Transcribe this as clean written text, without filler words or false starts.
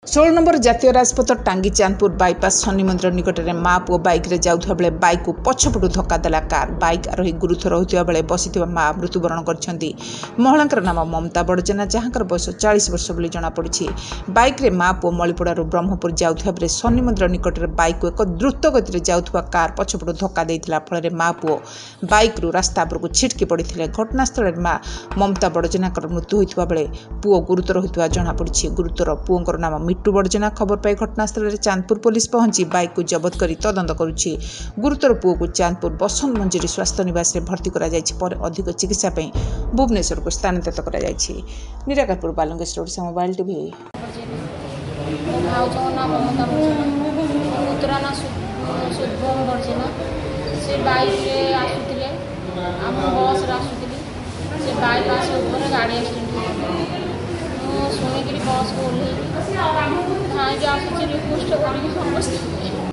16 number जातीय राजपथ टांगी Chandpur bypass Shani मंदिर निकट में माँ पुओ बाइक रे जाउथबा बेले बाइक को पछपटू धक्का देला कार। बाइक आरोही गुरुतर होइतिबा बेले बसिथिबा माँ मृत्युवरण करछंती। महिलांकर नाम ममता बड़जेना जहाँकर बयस 40 वर्ष बोली जना पड़िछि। बाइक रे माँ पुओ मलिपड़ारू ब्रह्मपुर जाउथबा बेले शनि मंदिर निकट में बाइक को एक द्रुत गति रे जाउथबा कार पछपटू धक्का देइथिला फल माँ पुओ बाइक रु रास्ता उपरकू छिटकी पड़िथिले। घटनास्थल माँ ममता बड़जेना मृत्यु होइतिबा बेले पुओ गुरुतर होइतिबा जना पड़िछि। गुरुतर पुओंकर नाम मिट्टू बड़जेना। खबर पाई घटनास्थल चांदपुर पुलिस पहुंची बाइक को जबत कर तदंत करुछि। गुरुतर पुओ को चांदपुर बसंत मंजिरी स्वास्थ्य निवास में भर्ती करा जायछि पर अधिक चिकित्सा पई भुवनेश्वर को स्थानांतरित करा जायछि। Nirakarpur बालंगेश्वर Odisha mobile TV. शुणिक बस को ओह्ल रिक्वेस्ट कर समस्त